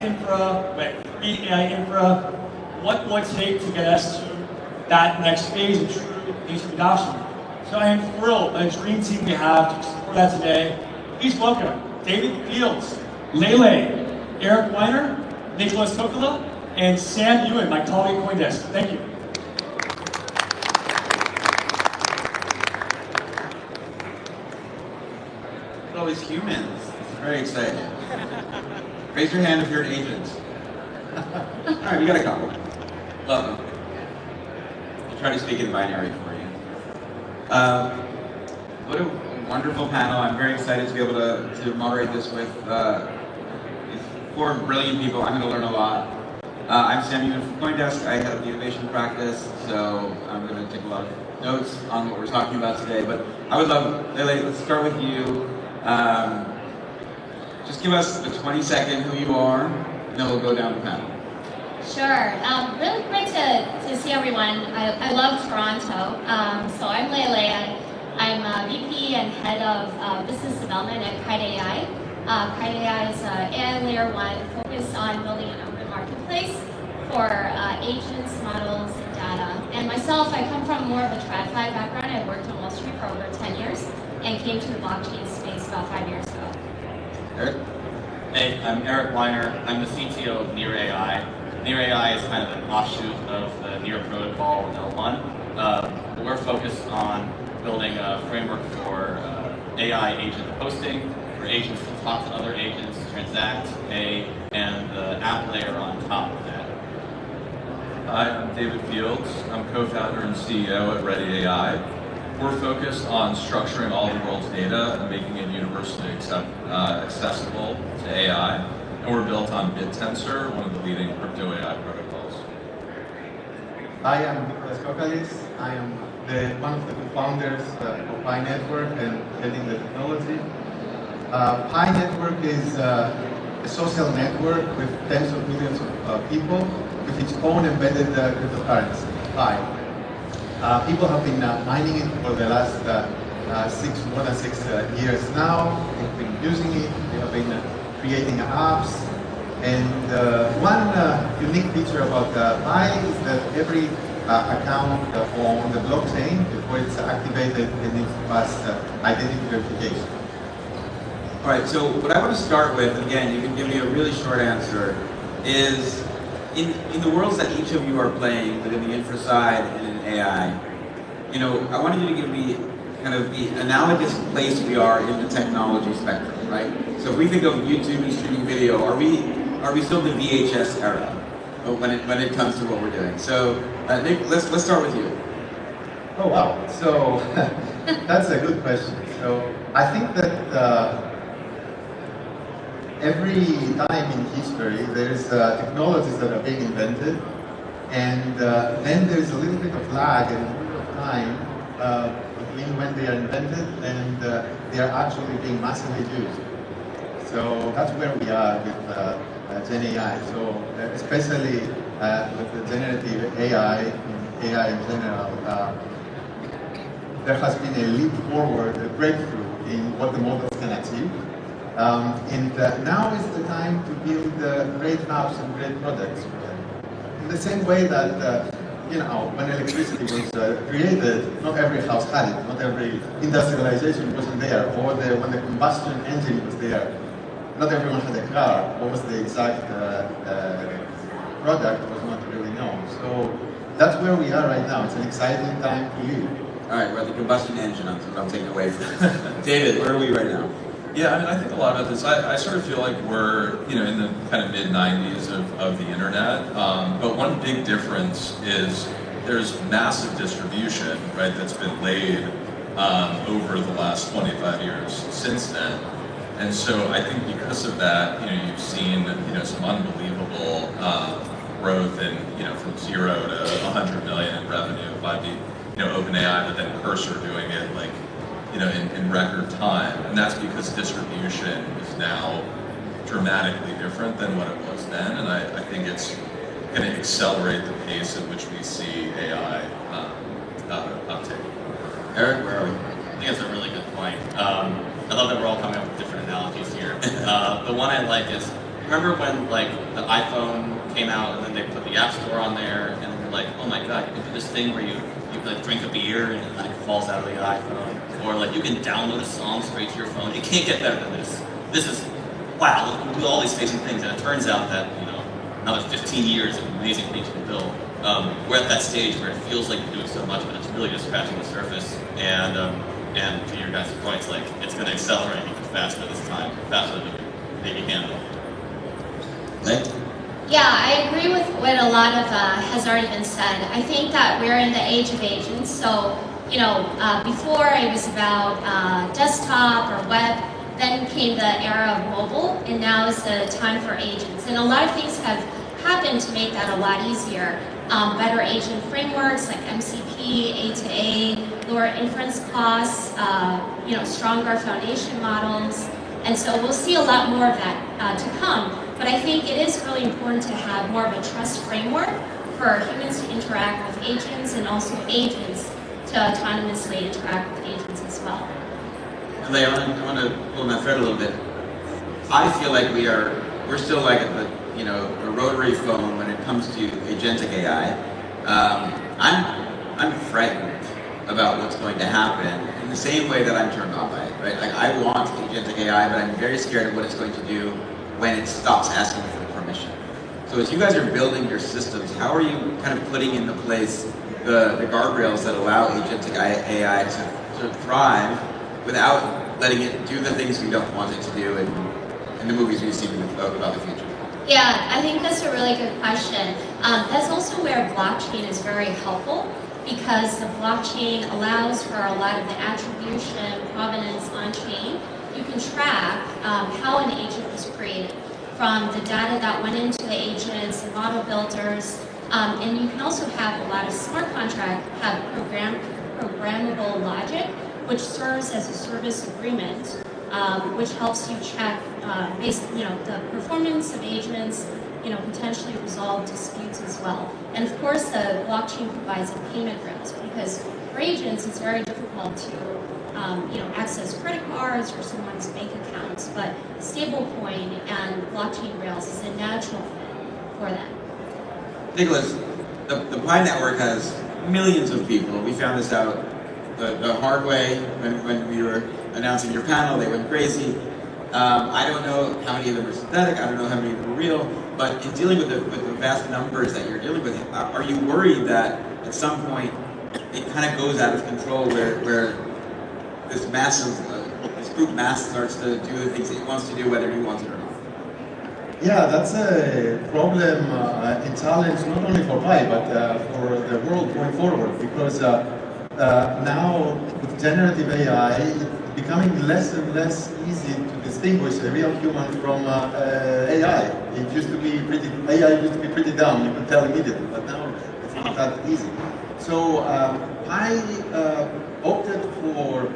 infra, free AI infra, what will it take to get us to that next phase of true mainstream adoption? So I am thrilled by the dream team we have to explore that today. Please welcome David Fields, Lele, Eric Weiner, Nicolas Kokula, and Sam Ewan, my colleague at CoinDesk. Thank you. Look at all these humans. It's very exciting. Raise your hand if you're an agent. All right, we got a couple. Welcome. I'll try to speak in binary for you. What a wonderful panel. I'm very excited to be able to moderate this with these four brilliant people. I'm going to learn a lot. I'm Sam Ewan from CoinDesk. I head up the innovation practice, so I'm going to take a lot of notes on what we're talking about today. But I would love, Lele, let's start with you. Just give us the 20-second who you are, and then we'll go down the panel. Sure. Really great to see everyone. I love Toronto. So I'm Lele. I'm VP and Head of Business Development at Kite AI. Kite AI is AI Layer 1 focused on building an open marketplace for agents, models, and data. And myself, I come from more of a TradFi background. I worked on Wall Street for over 10 years and came to the blockchain space about 5 years ago. Eric? Hey, I'm Eric Weiner. I'm the CTO of Near AI. Near AI is kind of an offshoot of the Near protocol with L1. We're focused on building a framework for AI agent hosting, for agents to talk to other agents, transact, pay, and the app layer on top of that. Hi, I'm David Fields. I'm co-founder and CEO at Ready AI. We're focused on structuring all the world's data and making it universally accessible to AI. And we're built on BitTensor, one of the leading crypto AI protocols. Hi, I'm Nicolas. I am one of the co-founders of Pi Network and heading the technology. Pi Network is a social network with tens of millions of people with its own embedded cryptocurrency, Pi. People have been mining it for the last more than 6 years now. They've been using it, they have been creating apps. And one unique feature about Pi is that every account on the blockchain, before it's activated, it needs to pass identity verification. All right, so what I want to start with, and again, you can give me a really short answer, is in the worlds that each of you are playing within the infra side and in AI, I wanted you to give me kind of the analogous place we are in the technology spectrum, right? So if we think of YouTube and streaming video, are we still in the VHS era when it comes to what we're doing? So Nick, let's start with you. Oh wow, so that's a good question. So I think that every time in history there's technologies that are being invented, and then there's a little bit of lag and a little bit of time between when they are invented and they are actually being massively used. So that's where we are with Gen AI. So especially with the generative AI, in general, there has been a leap forward, a breakthrough in what the models can achieve. And now is the time to build great apps and great products. In the same way that, when electricity was created, not every house had it, not every industrialization wasn't there, or when the combustion engine was there, not everyone had a car. What was the exact product was not really known. So that's where we are right now. It's an exciting time to live. All right, we're at the combustion engine. That's what I'm taking away from this. David, where are we right now? Yeah, I mean, I think a lot about this. I sort of feel like we're, in the kind of mid-90s of the internet. But one big difference is there's massive distribution, right, that's been laid over the last 25 years since then. And so I think because of that, you've seen, some unbelievable growth in, from 0 to 100 million in revenue by the, OpenAI, but then Cursor doing it like, in record time. And that's because distribution is now dramatically different than what it was then. And I think it's going to accelerate the pace at which we see AI uptake. Eric, where are we? I think that's a really good point. I love that we're all coming up with different analogies here. The one I like is remember when like the iPhone came out and then they put the App Store on there and then you're like, oh my god, you can do this thing where you like drink a beer and it like falls out of the iPhone, or like you can download a song straight to your phone. It can't get better than this. This is wow. Look, we do all these amazing things, and it turns out that another 15 years of amazing things to build. We're at that stage where it feels like you're doing so much, but it's really just scratching the surface. And to your guys' points, like it's going to accelerate even faster this time, faster than we can maybe handle. Right? Yeah, I agree with what a lot of has already been said. I think that we're in the age of agents. So, before it was about desktop or web, then came the era of mobile, and now is the time for agents. And a lot of things have happened to make that a lot easier. Better agent frameworks like MCP, A2A, lower inference costs, stronger foundation models. And so we'll see a lot more of that to come. But I think it is really important to have more of a trust framework for humans to interact with agents, and also agents to autonomously interact with agents as well. Leigh, I want to pull on that thread a little bit. I feel like we're still like at a rotary phone when it comes to agentic AI. I'm frightened about what's going to happen in the same way that I'm turned on by it, right? Like I want agentic AI, but I'm very scared of what it's going to do when it stops asking for permission. So as you guys are building your systems, how are you kind of putting into place the guardrails that allow agentic AI to thrive without letting it do the things we don't want it to do in the movies we've seen about the future? Yeah, I think that's a really good question. That's also where blockchain is very helpful, because the blockchain allows for a lot of the attribution, provenance on-chain. You can track how an agent was created from the data that went into the agents and model builders. And you can also have a lot of smart contracts have programmable logic, which serves as a service agreement, which helps you check the performance of agents, potentially resolve disputes as well. And of course, the blockchain provides a payment rails, because for agents, it's very difficult to access credit cards or someone's bank accounts, but stablecoin and blockchain rails is a natural fit for them. Nicolas, the Pi network has millions of people. We found this out the hard way when we were announcing your panel. They went crazy. I don't know how many of them are synthetic. I don't know how many of them are real. But in dealing with the vast numbers that you're dealing with, are you worried that at some point it kind of goes out of control where this group mass starts to do the things it wants to do, whether you want it or not? Yeah, that's a problem and challenge not only for Pi, but for the world going forward, because now with generative AI, it's becoming less and less easy to distinguish a real human from AI. AI used to be pretty dumb, you could tell immediately, but now it's not that easy. So I opted for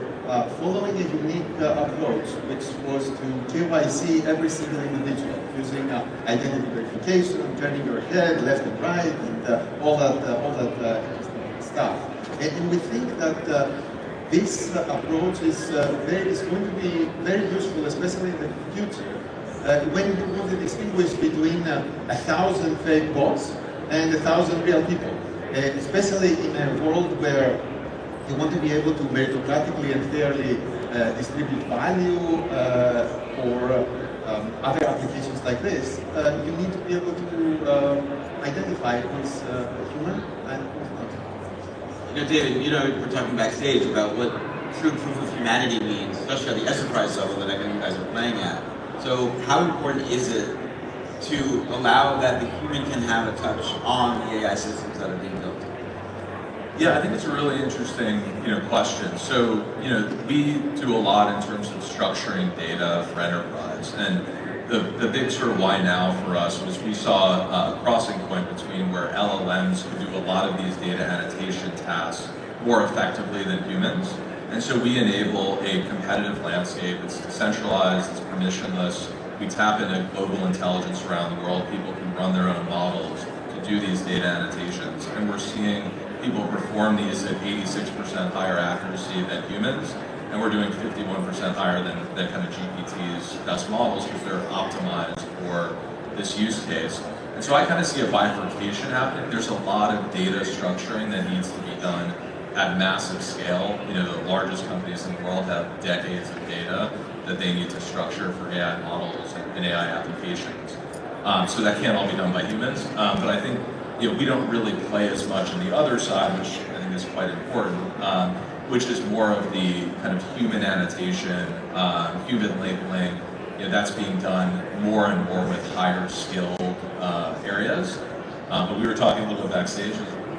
following a unique approach, which was to KYC every single individual using identity verification, turning your head left and right, and all that stuff. And we think that this approach is going to be very useful, especially in the future, when you want to distinguish between 1,000 fake bots and 1,000 real people, especially in a world where you want to be able to meritocratically and fairly distribute value or other applications like this. You need to be able to identify who's human and who's not. David, we're talking backstage about what true proof of humanity means, especially at the enterprise level that I know you guys are playing at. So how important is it to allow that the human can have a touch on the AI systems that are being built? Yeah, I think it's a really interesting, question. So, we do a lot in terms of structuring data for enterprise, and the big sort of why now for us was we saw a crossing point between where LLMs could do a lot of these data annotation tasks more effectively than humans, and so we enable a competitive landscape. It's decentralized, it's permissionless. We tap into global intelligence around the world. People can run their own models to do these data annotations, and we're seeing people perform these at 86% higher accuracy than humans. and we're doing 51% higher than kind of GPT's best models because they're optimized for this use case. And so I kind of see a bifurcation happening. There's a lot of data structuring that needs to be done at massive scale. You know, the largest companies in the world have decades of data that they need to structure for AI models and AI applications. So that can't all be done by humans. But I think, you know, we don't really play as much on the other side, which I think is quite important, which is more of the kind of human annotation, human labeling. You know, that's being done more and more with higher skilled areas. But we were talking a little bit backstage.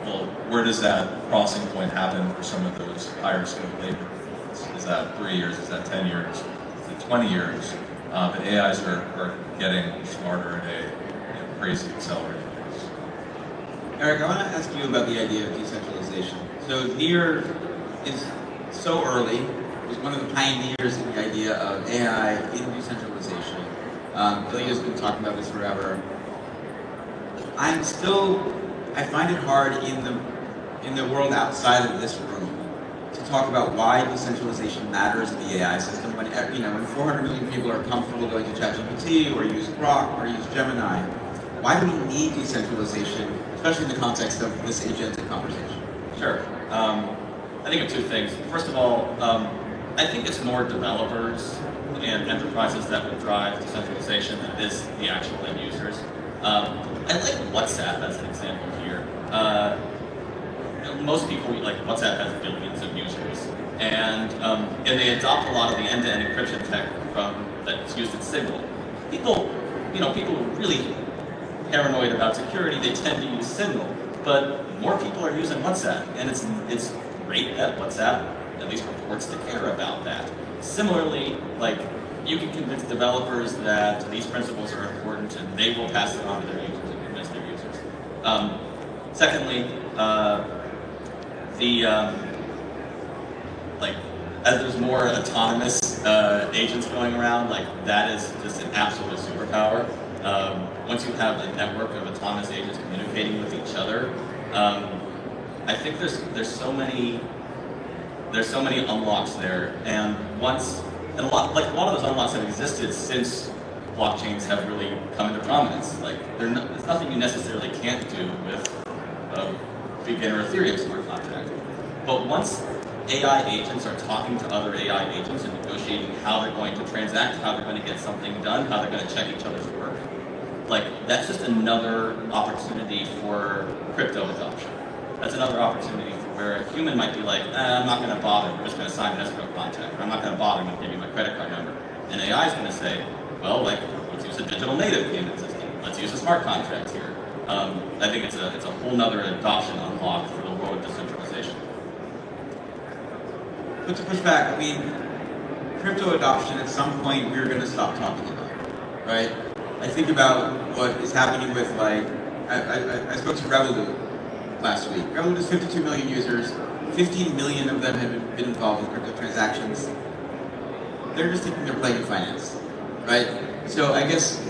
Well, where does that crossing point happen for some of those higher skilled labor? Is that 3 years? Is that 10 years? Is it 20 years? But AIs are getting smarter at a crazy accelerated pace. Eric, I want to ask you about the idea of decentralization. So NEAR is so early. It was one of the pioneers in the idea of AI in decentralization. Ilya's been talking about this forever. I find it hard in the world outside of this room to talk about why decentralization matters in the AI system when 400 million people are comfortable going to ChatGPT or use Grok or use Gemini. Why do we need decentralization, especially in the context of this agentic conversation? Sure. I think of two things. First of all, I think it's more developers and enterprises that will drive decentralization than it is the actual end users. I like WhatsApp as an example here. Most people, like WhatsApp has billions of users, and they adopt a lot of the end-to-end encryption tech that's used in Signal. People who are really paranoid about security, they tend to use Signal, but more people are using WhatsApp, and it's great that WhatsApp at least purports to care about that. Similarly, like, you can convince developers that these principles are important and they will pass it on to their users and convince their users. Secondly, as there's more autonomous agents going around, like, that is just an absolute superpower. Once you have a network of autonomous agents communicating with each other, I think there's so many unlocks there, and a lot of those unlocks have existed since blockchains have really come into prominence. Like, there's nothing you necessarily can't do with a beginner Ethereum smart contract. But once AI agents are talking to other AI agents and negotiating how they're going to transact, how they're going to get something done, how they're going to check each other's work, like, that's just another opportunity for crypto adoption. That's another opportunity for where a human might be like, I'm not going to bother, we're just going to sign an escrow contract, or I'm not going to bother, I'm going to give you my credit card number. And AI is going to say, well, like, let's use a digital native payment system. Let's use a smart contract here. I think it's a whole nother adoption unlock for the world of decentralization. But to push back, I mean, crypto adoption at some point we're going to stop talking about, right? I think about what is happening with, like, I spoke to Revolut last week. Revolut has 52 million users. 15 million of them have been involved in crypto transactions. They're just thinking they're playing finance, right? So I guess,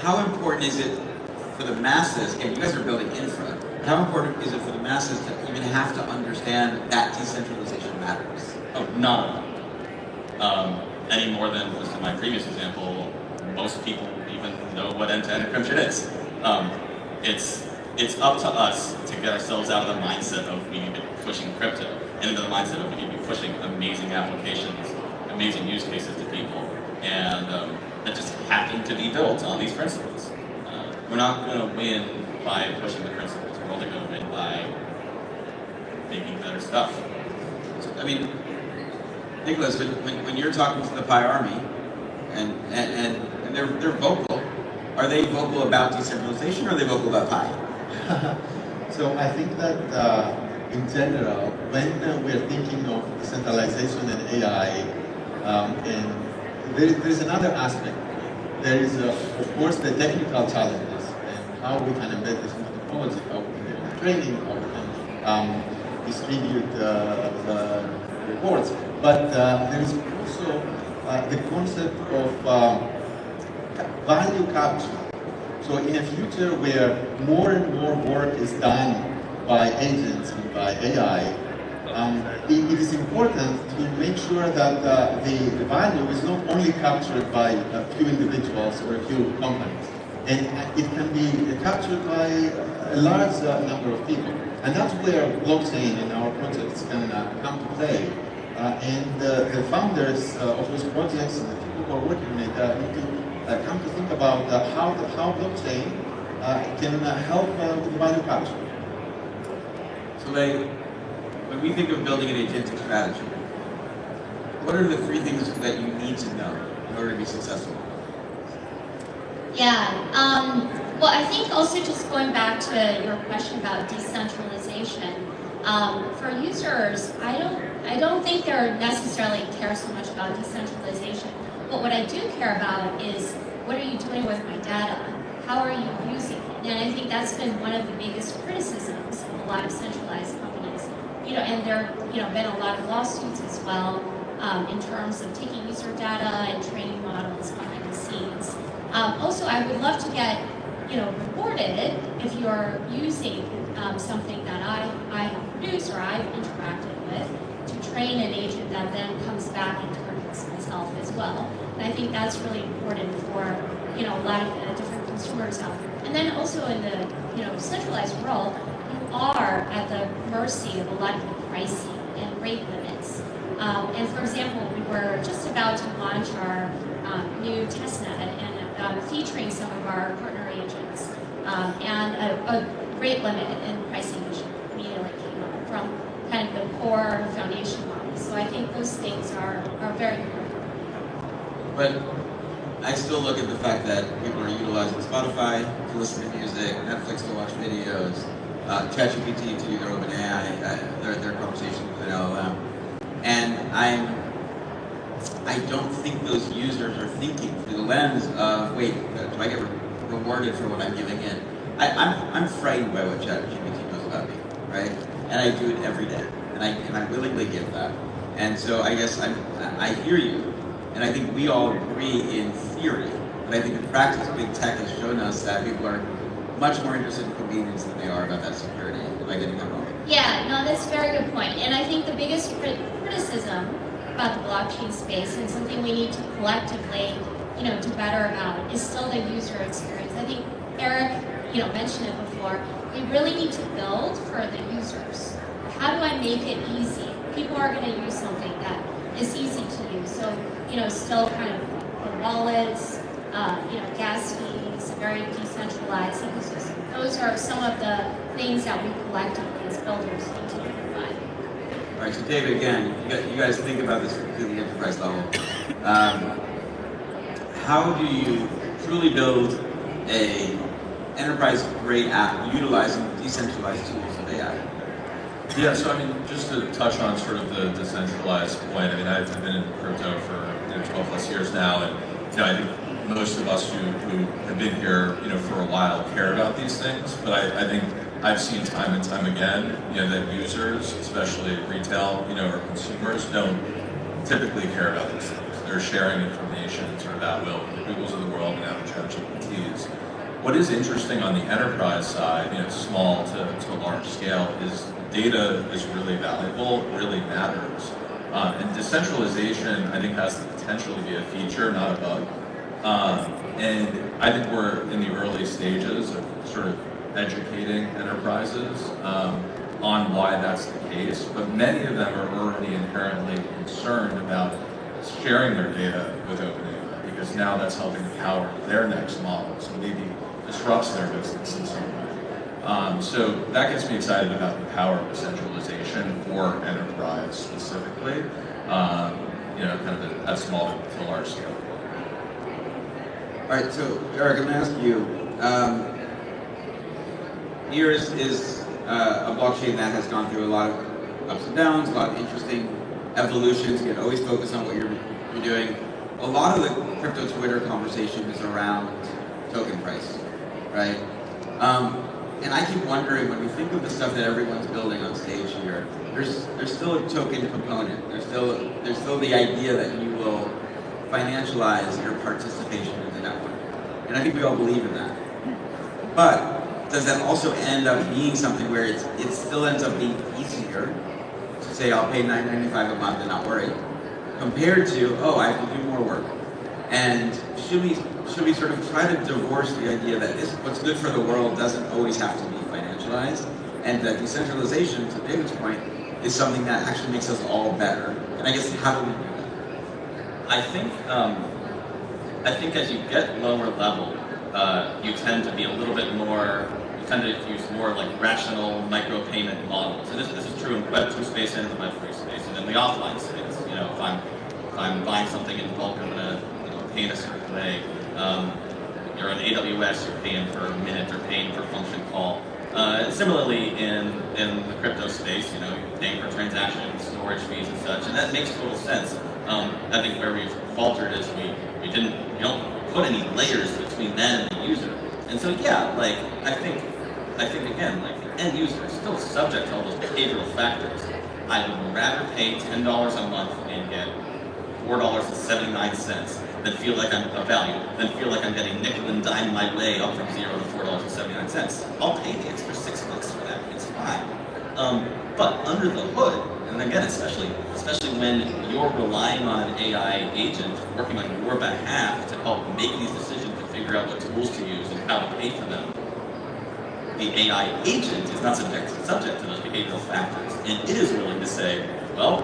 how important is it for the masses, and you guys are building infra, how important is it for the masses to even have to understand that decentralization matters? Oh, none. Any more than just in my previous example, most people even know what end-to-end encryption is. It's up to us to get ourselves out of the mindset of we need to be pushing crypto and into the mindset of we need to be pushing amazing applications, amazing use cases to people, and that just happen to be built on these principles. We're not going to win by pushing the principles. We're only going to win by making better stuff. So, I mean, Nicolas, when you're talking to the Pi Army and they're vocal, are they vocal about decentralization or are they vocal about Pi? So I think that in general, when we're thinking of decentralization and AI, and there's another aspect. There is, of course, the technical challenges and how we can embed this into technology, how we can do training, how we can distribute the reports. But there is also the concept of value capture. So in a future where more and more work is done by agents and by AI, It is important to make sure that the value is not only captured by a few individuals or a few companies, and it can be captured by a large number of people. And that's where blockchain and our projects can come to play. And the founders of those projects and the people who are working on it need to come to think about how blockchain can help with value capture. So when we think of building an agentic strategy, what are the 3 things that you need to know in order to be successful? Yeah. Well, I think also just going back to your question about decentralization, for users, I don't think they necessarily care so much about decentralization. But what I do care about is, what are you doing with my data? How are you using it? And I think that's been one of the biggest criticisms of a lot of centralized companies. And there have been a lot of lawsuits as well in terms of taking user data and training models behind the scenes. Also, I would love to get rewarded if you're using something that I have produced or I've interacted with to train an agent that then comes back and targets myself as well. And I think that's really important for a lot of the different consumers out there. And then also in the centralized world, you are at the mercy of a lot of the pricing and rate limits. And for example, we were just about to launch our new testnet and featuring some of our partner agents, and a rate limit and pricing issue immediately came up from kind of the core foundation model. So I think those things are very important. But I still look at the fact that people are utilizing Spotify to listen to music, Netflix to watch videos, ChatGPT to do their open AI, their conversations with an LLM. And I don't think those users are thinking through the lens of, wait, do I get rewarded for what I'm giving in? I'm frightened by what ChatGPT knows about me, right? And I do it every day, and I willingly give that. And so I guess I hear you, and I think we all agree in theory, but I think in practice, big tech has shown us that people are much more interested in convenience than they are about that security. Am I getting that wrong? Yeah, no, that's a very good point. And I think the biggest criticism about the blockchain space, and something we need to collectively, do better about, is still the user experience. I think Eric, mentioned it before. We really need to build for the users. How do I make it easy? People are going to use something that is easy to use. So, still kind of the wallets, gas fees, very decentralized ecosystem. Those are some of the things that we collectively as builders need to provide. All right, so David, again, you guys think about this at the enterprise level. How do you truly build a enterprise-grade app utilizing decentralized tools of AI? Yeah, so just to touch on sort of the decentralized point, I've been in crypto for 12 plus years now, and I think most of us who have been here for a while care about these things, but I think I've seen time and time again that users, especially retail or consumers, don't typically care about these things. They're sharing information sort of at will with the Googles of the world and now the ChatGPTs. What is interesting on the enterprise side, small to large scale, is data is really valuable, really matters. And decentralization, I think, has the potential to be a feature, not a bug. And I think we're in the early stages of sort of educating enterprises on why that's the case, but many of them are already inherently concerned about sharing their data with OpenAI, because now that's helping to power their next model, so maybe disrupts their business in some way. So that gets me excited about the power of decentralization for enterprise specifically, kind of at small to large scale. All right, so Eric, I'm going to ask you, Near is a blockchain that has gone through a lot of ups and downs, a lot of interesting evolutions. You can always focus on what you're doing. A lot of the crypto Twitter conversation is around token price, right? And I keep wondering, when we think of the stuff that everyone's building on stage here, there's still a token component. There's still the idea that you will financialize your participation in the network. And I think we all believe in that. But does that also end up being something where it still ends up being easier to say I'll pay $9.95 a month and not worry, compared to, oh, I have to do more work. And should we sort of try to divorce the idea that what's good for the world doesn't always have to be financialized, and that decentralization, to David's point, is something that actually makes us all better. And I guess, how do we do that? I think as you get lower level, you tend to be a little bit more, you tend to use more like rational micropayment models. And this is true in Web2 space and in the Web3 space, and in the offline space. You know, if I'm buying something in bulk, I'm gonna pay in a certain way. You're on AWS, you're paying per minute or paying per function call. Similarly, in the crypto space, you know, you're paying per transaction, storage fees and such, and that makes total sense. I think where we've faltered is we don't put any layers between that and the user. And so yeah, like I think again, like the end user is still subject to all those behavioral factors. I would rather pay $10 a month and get $4.79 than feel like I'm a value, than feel like I'm getting nickel and dime my way up from $0 to $4.79. I'll pay the extra $6 for that. It's fine. But under the hood, and again, especially when you're relying on an AI agent working on your behalf to help make these decisions to figure out what tools to use and how to pay for them, the AI agent is not subject to those behavioral factors, and it is willing to say, well,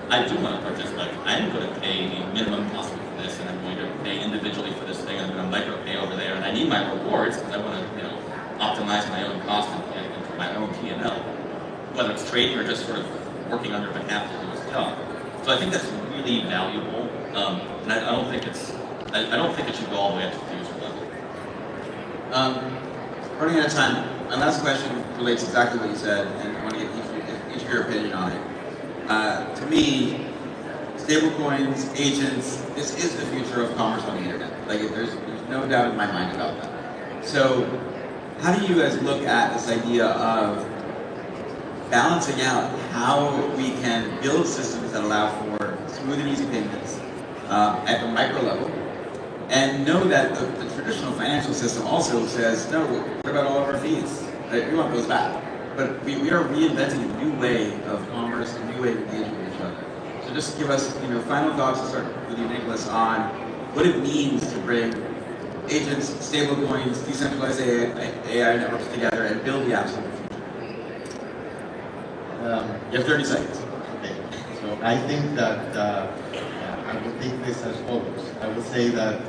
I do want to purchase, like, I'm going to pay the minimum possible for this, and I'm going to pay individually for this thing, and I'm going to micro-pay over there, and I need my rewards because I want to, optimize my own cost and for my own P&L, whether it's trading or just sort of working on your behalf to do his job. So I think that's really valuable, and I don't think it should go all the way up to the user level. Running out of time, my last question relates exactly what you said, and I want to get each of your opinion on it. To me, stablecoins, agents, this is the future of commerce on the internet. Like, there's no doubt in my mind about that. So, how do you guys look at this idea of balancing out how we can build systems that allow for smooth and easy payments at the micro level, and know that the traditional financial system also says, no, what about all of our fees? We want those back. But we are reinventing a new way of commerce, a new way of engaging with each other. So just give us, final thoughts to start with you, Nicolas, on what it means to bring agents, stablecoins, decentralized AI networks together and build the absolute future. You have 30 seconds. Okay, so I think that I would take this as follows. I would say that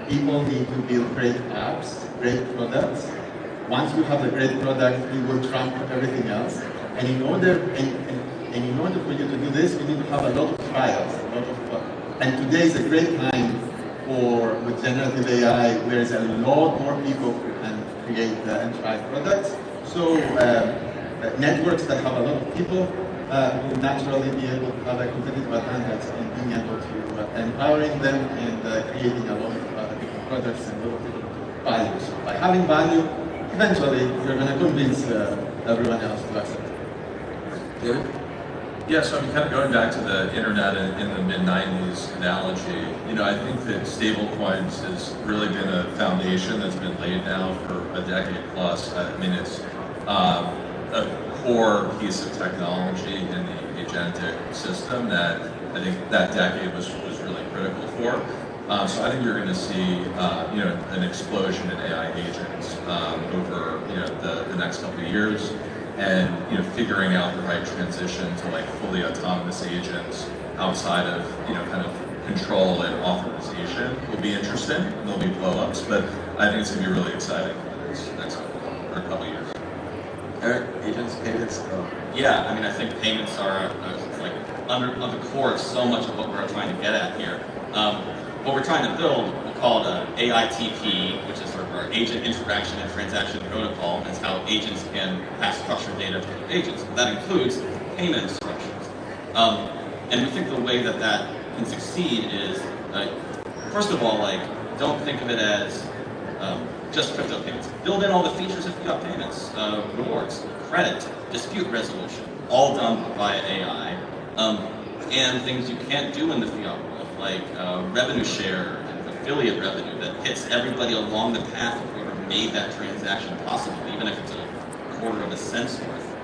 people need to build great apps, great products. Once you have a great product, it will trump everything else. And in order for you to do this, you need to have a lot of trials, and today is a great time with generative AI, where there's a lot more people who can create and try products. So networks that have a lot of people will naturally be able to have a competitive advantage in being able to empowering them and creating a lot of different products and a lot of different value. So by having value, eventually you're going to convince everyone else to accept it. David? Yeah, so kind of going back to the internet in the mid-90s analogy, I think that stablecoins has really been a foundation that's been laid now for a decade plus. I mean, it's a core piece of technology in the agentic system that I think that decade was really critical for. So I think you're going to see, an explosion in AI agents over, the next couple of years, and figuring out the right transition to like fully autonomous agents outside of, kind of control and authorization will be interesting. There'll be blow-ups, but I think it's going to be really exciting for this next couple of years. Eric, agents, payments? Yeah, I mean, I think payments are under the core of so much of what we're trying to get at here. What we're trying to build, we call it AITP, which is sort of our agent interaction and transaction protocol. That's how agents can pass structured data to other agents. That includes payment instructions. And we think the way that can succeed is, first of all, don't think of it as just crypto payments. Build in all the features of fiat payments, rewards, credit, dispute resolution, all done via AI, and things you can't do in the fiat world, like revenue share and affiliate revenue that hits everybody along the path of whoever made that transaction possible, even if it's a quarter of a cent's worth.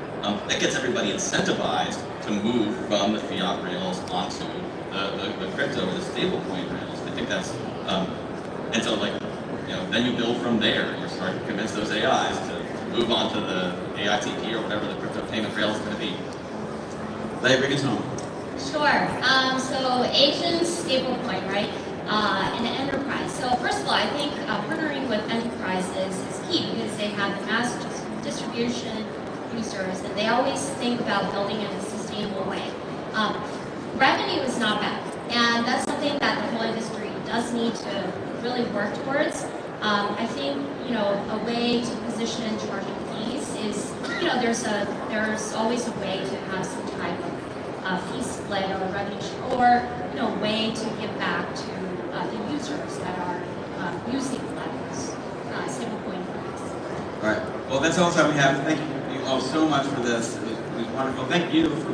That gets everybody incentivized to move from the fiat rails onto the crypto or the stablecoin rails. I think that's, and so like, then you build from there. You start to convince those AIs to move on to the AITP or whatever the crypto payment rail is going to be. Leia, bring us home. Sure. So agents, stablecoin, right? And enterprise. So first of all, I think partnering with enterprises is key because they have the mass distribution users, and they always think about building in a sustainable way. Revenue is not bad, and that's something that the whole industry does need to really work towards. I think a way to position charging fees is there's always a way to have some type of fee split or revenue share, or way to give back to the users that are using those stablecoin products. All right. Well, that's all the time we have. Thank you all so much for this. It was wonderful. Thank you for